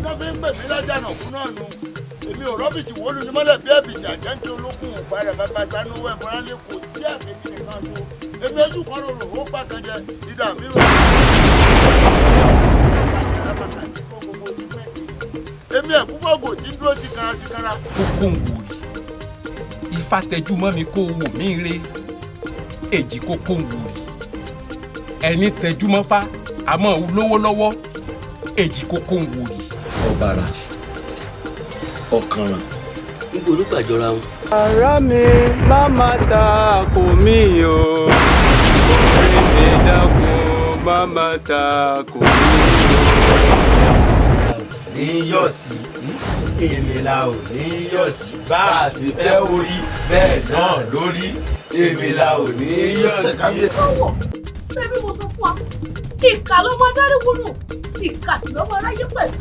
tó fi ń pè mí lọ́jà náà fún náà nù èmi ò rọ́bìtì wọ́lú ni mọ́lẹ̀ bí ẹ̀bìtì àjẹ́ńtì olókùn ògbà rẹ̀ bàbá sanúwẹ̀ bọ́lálé kò tí àfẹ́mi nìkan tó èmi ojú kan rorò ó pàkan jẹ ìdá mi rò. èmi ẹ̀kúfọ̀gò tí dúró tìkara. kókó ń wò rí ifá tẹjúmọ́ mi kó wò mí re èjì kókó ń wò rí ẹni tẹjúmọ́ fá àmọ́ lówó lọ́wọ́ èjì kókó ń wò rí. ọ̀bàrà ọ̀kànràn ń gbólúgbàjọra wọn. ara mi má má ta kò mí o orí mi dákun má má ta kò mí o. ní yọ̀ sí èmi la ò ní yọ̀ sí bá a sì fẹ́ orí bẹ́ẹ̀ náà lórí èmi la ò ní yọ̀ sí. bẹ́ẹ̀ni mo sọ fún wa ìkà ló máa dárí wúlò ìkà sì ló máa ráyé pẹ̀lú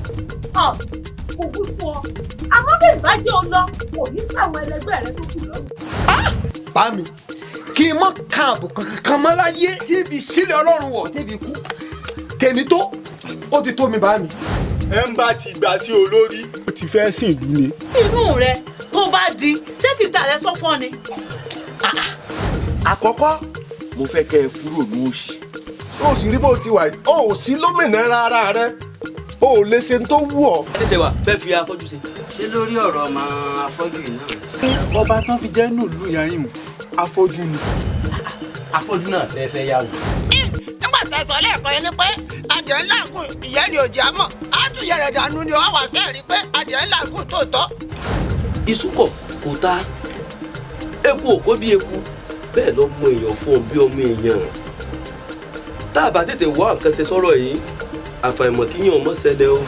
kò wí fún ọ àmọ́ bí ìbàjẹ́ ọ lọ kò ní sáwọn ẹlẹgbẹ́ rẹ tó kù lọ́rùn. bá mi kí n mọ káàbù kankan mọ́ láyé tí ibi sílẹ̀ ọlọ́run wọ̀ débi kú tèmi tó ó ti tó mi bá mi. ẹ ń bá ti gbà sí olórí ó ti fẹ́ sìn ìlú ni. inú rẹ tó bá di ṣé ti tà rẹ sọ́fọ́ ni. àkọ́kọ́ mo fẹ́ kẹ́ ẹ kúrò ní òṣì ó sì rí bó ti wà ó ò sí lómìnira ara rẹ ó ò lè ṣe tó wù ọ́. ẹsẹ̀ wa fẹ́ fi afọ́jú ṣe. ṣé lórí ọ̀rọ̀ ọmọ afọ́jú yìí náà. ọba tán fi jẹ́ nílùú yahoo afọ́jú ni. afọ́jú náà fẹ́ yàwó. nígbà tá a sọ lẹ́ẹ̀kan yẹn ni pé adìẹ ńlá gùn ìyẹn ni òjì àmọ́ àtúnyẹ rẹ̀ dànù ni wọ́n wá sẹ́ẹ̀rí pé adìẹ ńlá gùn tó tọ́. ìsúkọ̀ kò ta eku òkó bí eku bẹ́ẹ̀ lọ mọ èèyàn fún ọ bí ọmọ èèyàn tá a bá tètè wá nǹkan ṣe sọ́rọ̀ yìí àfàìmọ̀ kíyàn ọmọ ṣẹlẹ̀ o.